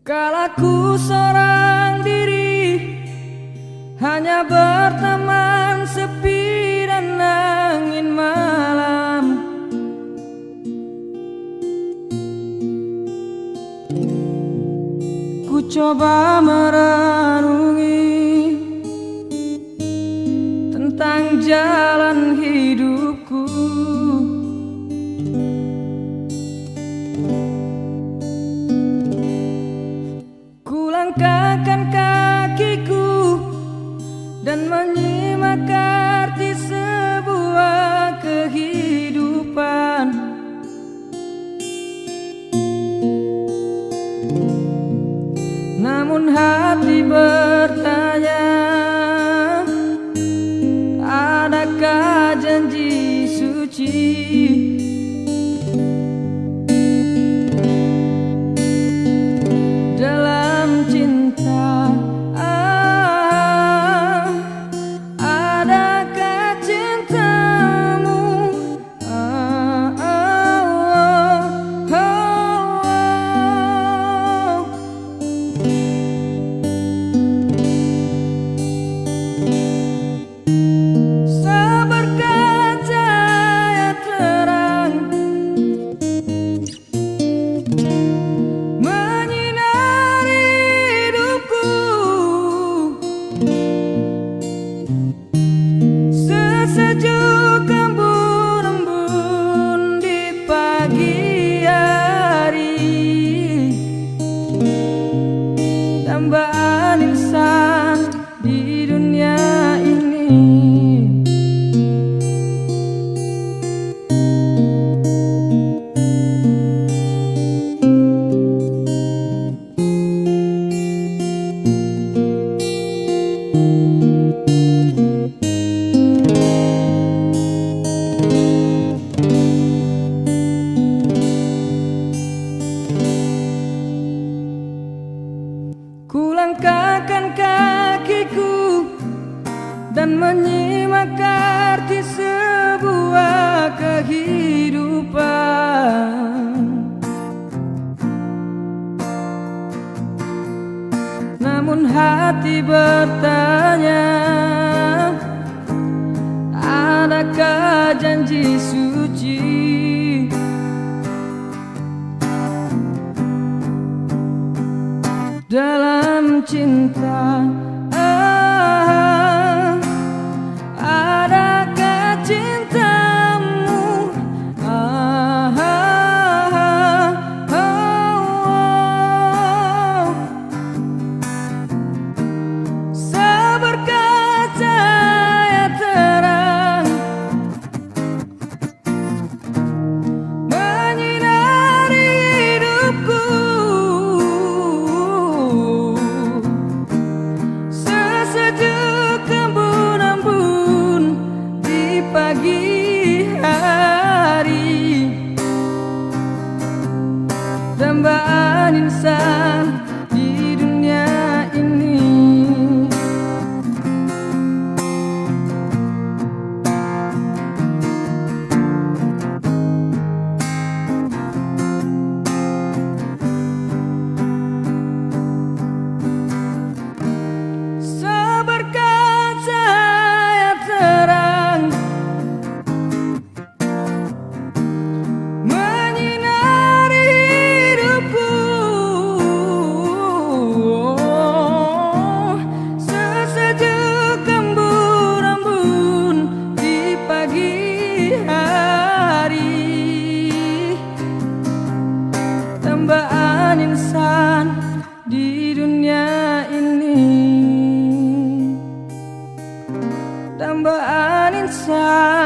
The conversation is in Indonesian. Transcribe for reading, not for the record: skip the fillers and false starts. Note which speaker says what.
Speaker 1: Kalaku seorang diri, hanya berteman sepi dan angin malam. Ku coba merenungi tentang jalan hidupku. Langkahkan kakiku dan menyimak arti sebuah kehidupan. Namun hati bertanya, adakah janji suci? Sejuk embun-embun di pagi hari, dambaan insan di dunia ini. Ku langkahkan kakiku dan menyimak arti sebuah kehidupan. Namun hati bertanya, adakah janji suci? Dalam cinta, adakah cintamu? Seberkas cahaya terang menyinari hidupku. Sejuk embun-embun di pagi hari, dambaan insan di dunia ini. Dambaan insan di dunia ini, dambaan insan.